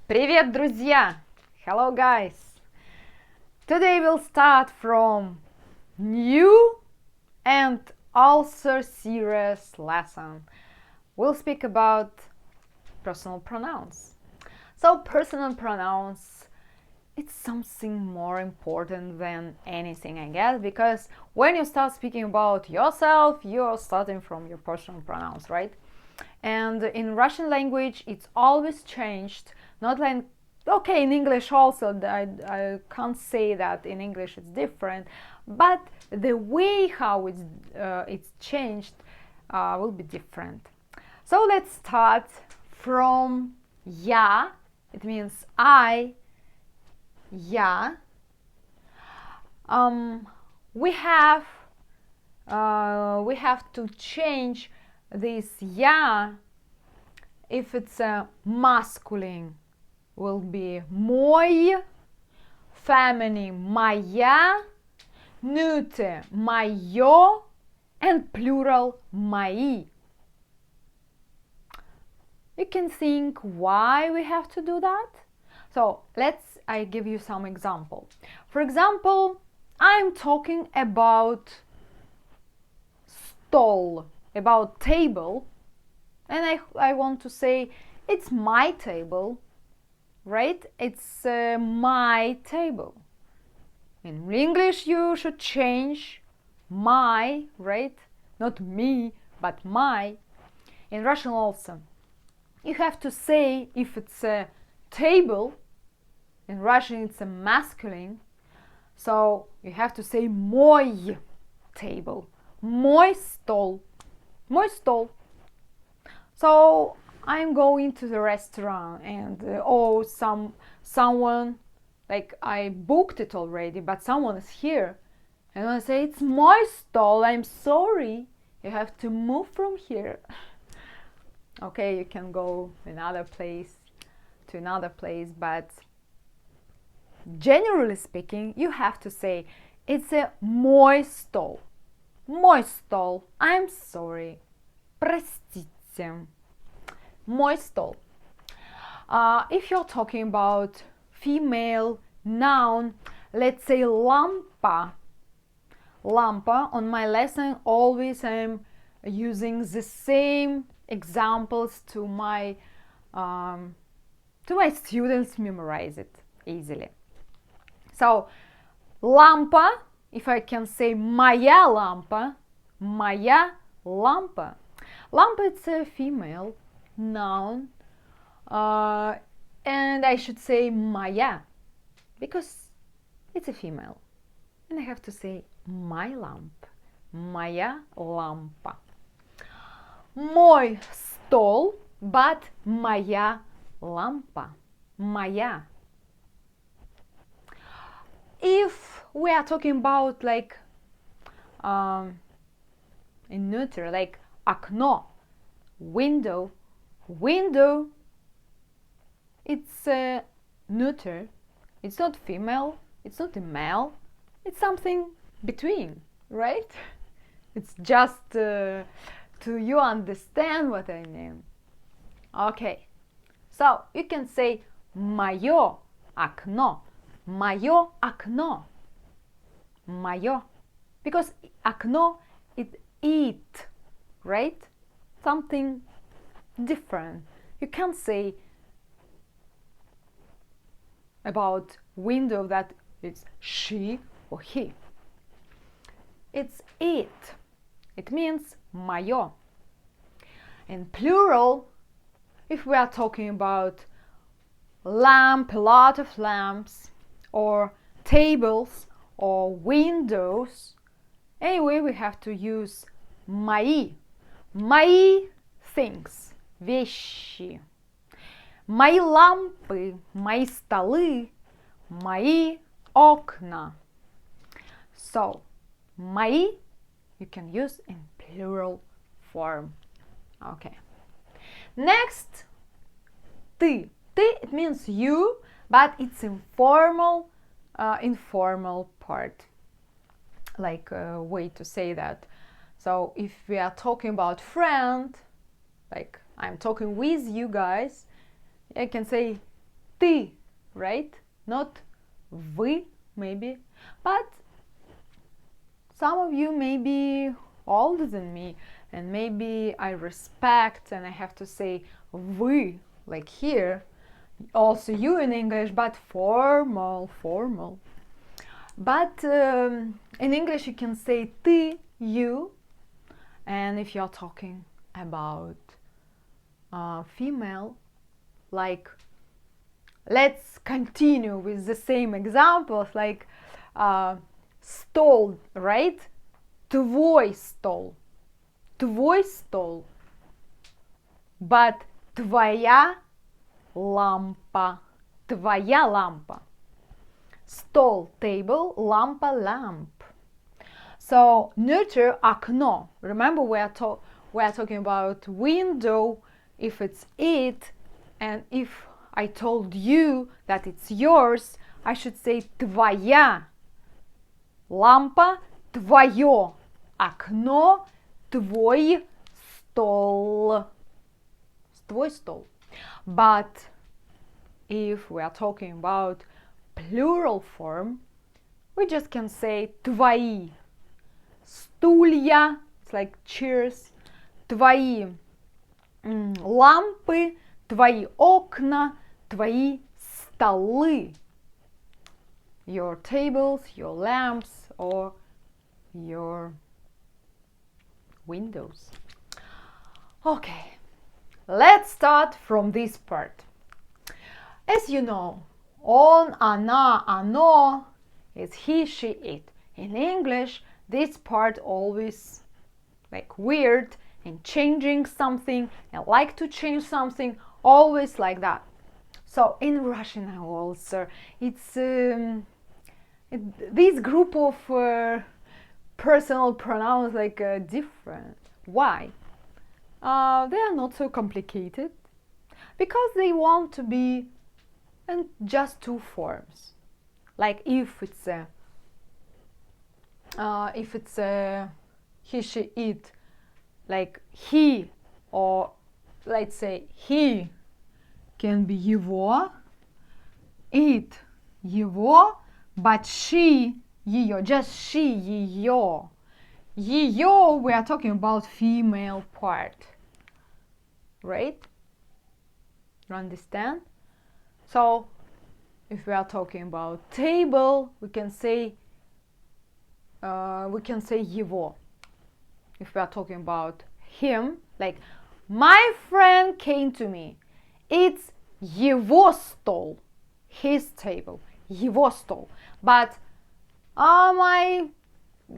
Привет, друзья! Hello, guys! Today we'll start from new and also serious lesson. We'll speak about personal pronouns. So, personal pronouns, it's something more important than anything, I guess, because when you start speaking about yourself, you're starting from your personal pronouns, right? And in Russian language, it's always changed. Not like, okay, in English also, I can't say that in English it's different, but the way how it's changed will be different. So let's start from я. It means I, я. We have to change this я. If it's a masculine, will be мой, feminine моя, neuter моё, and plural мои. You can think why we have to do that. So I give you some example. For example, I'm talking about stol, about table, and I want to say it's my table, right? It's my table. In English you should change my, right? Not me, but my. In Russian also. You have to say if it's a table, in Russian it's a masculine, so you have to say мой table, мой стол, мой стол. So I'm going to the restaurant and someone, like I booked it already, but someone is here, and I say it's my stall, I'm sorry, you have to move from here. Okay, you can go to another place, but generally speaking, you have to say it's a мой стол, I'm sorry, простите, мой стол. If you're talking about female noun, let's say lampa. Lampa, on my lesson always I'm using the same examples to my students memorize it easily. So lampa, if I can say моя лампа, моя лампа. Lampa, it's a female noun, and I should say моя because it's a female, and I have to say my lamp, моя лампа. Мой стол, but моя лампа, моя. If we are talking about like in neuter, like окно, window, it's a neuter, it's not female, it's not a male, it's something between, right? It's just to you understand what I mean. Okay, so you can say моё окно, моё окно, моё, because окно it, right? Something different. You can't say about window that it's she or he. It's it. It means моё. In plural, if we are talking about lamp, a lot of lamps, or tables, or windows, anyway, we have to use мои. Мои things, вещи. Мои лампы, мои столы, мои окна. So, мои you can use in plural form. Okay. Next, ты. Ты, it means you, but it's informal part. Like a way to say that. So if we are talking about friend, like I'm talking with you guys, I can say ты, right? Not вы, maybe. But some of you may be older than me, and maybe I respect and I have to say вы, like here. Also you in English, but formal. But in English you can say ты, you, and if you're talking about female, like, let's continue with the same examples, like стол, right? Твой стол. But твоя лампа. Стол, table, лампа, lamp. So neuter, окно. Remember we are talking about window, if it's it, and if I told you that it's yours, I should say твоя лампа, твое окно, твой стол. Твой стол. But if we are talking about plural form, we just can say твои стулья, it's like chairs, твои лампы, твои окна, твои столы. Your tables, your lamps, or your windows. Okay, let's start from this part. As you know, он, она, оно is he, she, it. In English, this part always like weird and changing something and like to change something, always like that. So in Russian also, it's this group of personal pronouns like different. Why? They are not so complicated because they want to be in just two forms. Like if it's a he, she, it, like he, or let's say he can be его, it его, but she ее, just she ее. Ее, we are talking about female part, right? You understand? So if we are talking about table, we can say его. If we are talking about him, like my friend came to me, it's его стол, his table, его стол. But my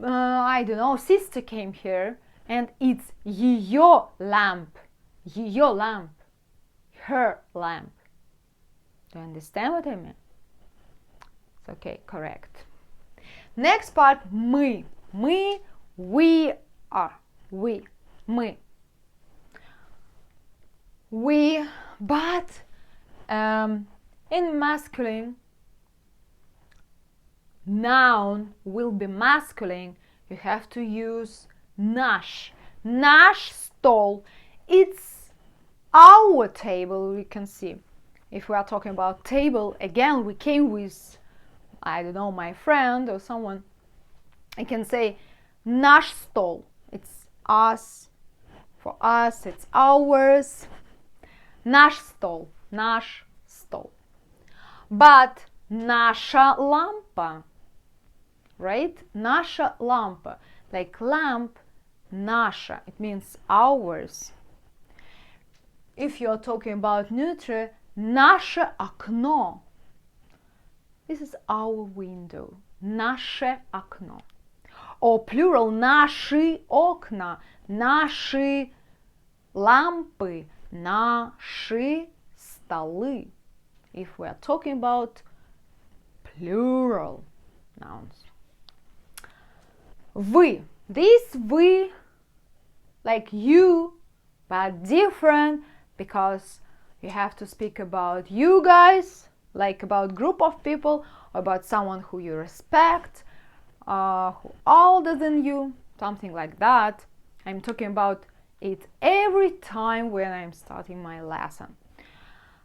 I don't know, sister came here and it's ее lamp, her lamp. Do you understand what I mean? It's okay, correct. Next part, мы, we are, we, but in masculine, noun will be masculine, you have to use Nash. Nash stol, it's our table, we can see. If we are talking about table, again, we came with, I don't know, my friend or someone. I can say наш стол, it's us, for us, it's ours. Наш стол, But наша лампа, right? Наша лампа, like lamp, наша, it means ours. If you're talking about neuter, наше окно, this is our window, наше окно. Or plural, наши окна, наши лампы, наши столы. If we are talking about plural nouns. Вы. This вы, like you, but different because you have to speak about you guys, like about group of people, or about someone who you respect, who older than you, something like that. I'm talking about it every time when I'm starting my lesson.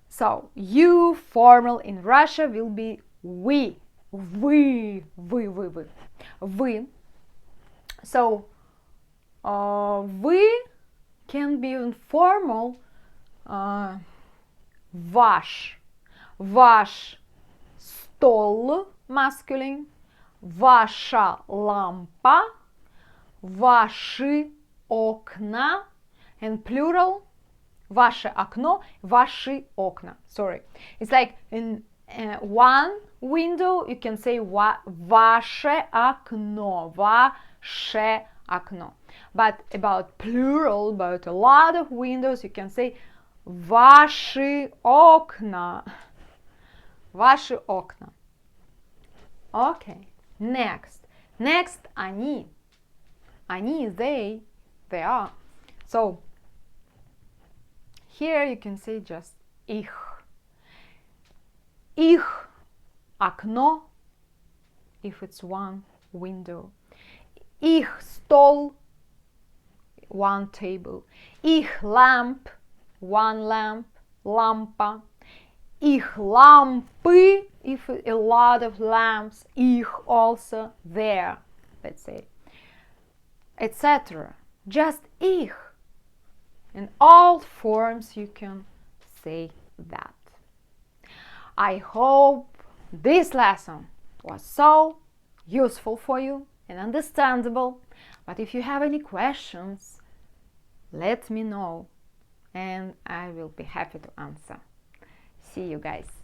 So you formal in Russia will be we. We. So we can be informal. Vash. Vash stol masculine. Ваша лампа. Ваши окна. And plural. Ваше окно. Ваши окна. Sorry. It's like in one window you can say ваше окно. Ваше окно. But about plural, about a lot of windows, you can say ваши окна. Ваши окна. Okay. Next. Next, они. Они, they are. So, here you can say just их. Их окно, if it's one window. Их стол, one table. Их lamp, one lamp, лампа. Их лампы, if a lot of lamps. Их also, there, let's say, etc. Just их. In all forms you can say that. I hope this lesson was so useful for you and understandable. But if you have any questions, let me know and I will be happy to answer. See you guys.